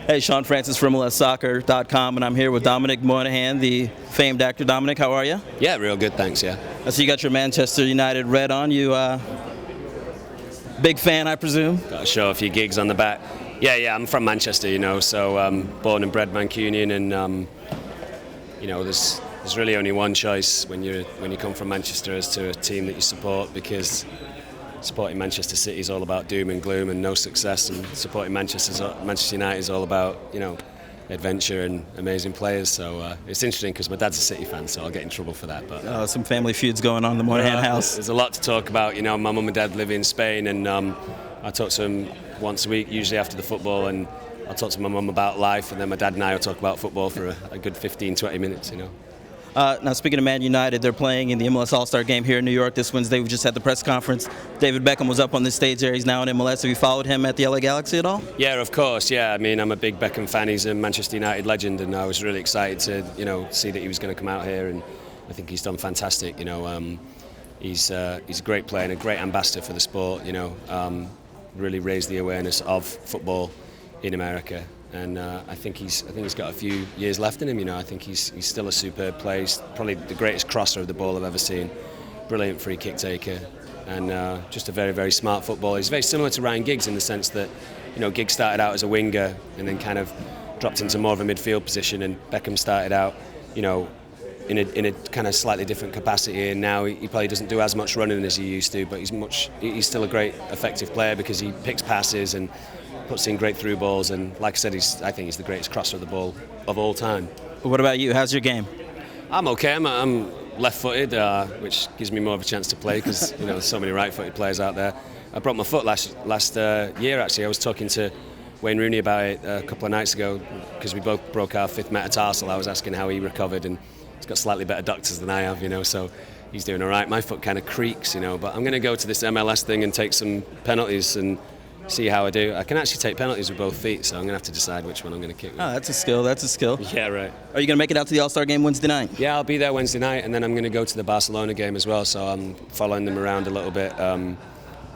Hey, Sean Francis from LotSoccer.com, and I'm here with Dominic Monaghan, the famed actor. Dominic, how are you? Yeah, real good, thanks, yeah. So you got your Manchester United red on. You big fan, I presume? Got to show a few gigs on the back. Yeah, I'm from Manchester, so born and bred Mancunian, and there's really only one choice when you come from Manchester as to a team that you support, because supporting Manchester City is all about doom and gloom and no success, and supporting Manchester United is all about adventure and amazing players. So it's interesting because my dad's a City fan, so I'll get in trouble for that. But some family feuds going on in the Monaghan house. There's a lot to talk about. My mum and dad live in Spain, and I talk to them once a week, usually after the football, and I'll talk to my mum about life, and then my dad and I will talk about football for a good 15-20 minutes. Now, speaking of Man United, they're playing in the MLS All-Star game here in New York this Wednesday. We just had the press conference. David Beckham was up on the stage there. He's now in MLS. Have you followed him at the LA Galaxy at all? Yeah, of course. Yeah, I mean, I'm a big Beckham fan. He's a Manchester United legend, and I was really excited to, see that he was going to come out here, and I think he's done fantastic. He's a great player and a great ambassador for the sport. Really raised the awareness of football in America. And I think he's got a few years left in him. I think he's still a superb player. He's probably the greatest crosser of the ball I've ever seen. Brilliant free kick taker, and just a very, very smart footballer. He's very similar to Ryan Giggs in the sense that Giggs started out as a winger and then kind of dropped into more of a midfield position, and Beckham started out in a kind of slightly different capacity, and now he probably doesn't do as much running as he used to, but he's still a great effective player because he picks passes and puts in great through balls, and like I said, I think he's the greatest crosser of the ball of all time. What about you? How's your game? I'm okay. I'm left-footed, which gives me more of a chance to play because there's so many right-footed players out there. I broke my foot last year, actually. I was talking to Wayne Rooney about it a couple of nights ago because we both broke our fifth metatarsal. I was asking how he recovered, and he's got slightly better doctors than I have, so he's doing all right. My foot kind of creaks, but I'm going to go to this MLS thing and take some penalties and see how I do. I can actually take penalties with both feet, so I'm going to have to decide which one I'm going to kick with. Oh, that's a skill. Yeah, right. Are you going to make it out to the All-Star game Wednesday night? Yeah, I'll be there Wednesday night, and then I'm going to go to the Barcelona game as well, so I'm following them around a little bit.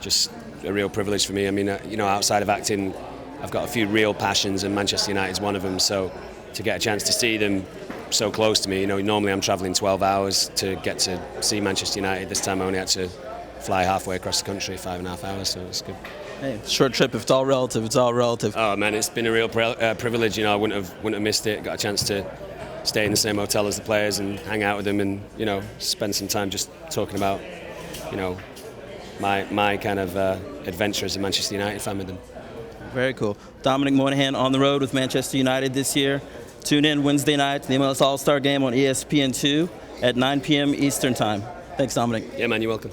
Just a real privilege for me. I mean, outside of acting, I've got a few real passions, and Manchester United's one of them, so to get a chance to see them so close to me, normally I'm travelling 12 hours to get to see Manchester United. This time I only had to fly halfway across the country, 5.5 hours, so it's good. Hey, short trip. If it's all relative, it's all relative. Oh man, it's been a real privilege. I wouldn't have missed it. Got a chance to stay in the same hotel as the players and hang out with them, and spend some time just talking about my kind of adventure as a Manchester United fan with them. Very cool. Dominic Monaghan on the road with Manchester United this year. Tune in Wednesday night to the MLS All-Star game on ESPN2 at 9 p.m. Eastern Time. Thanks, Dominic. Yeah, man, you're welcome.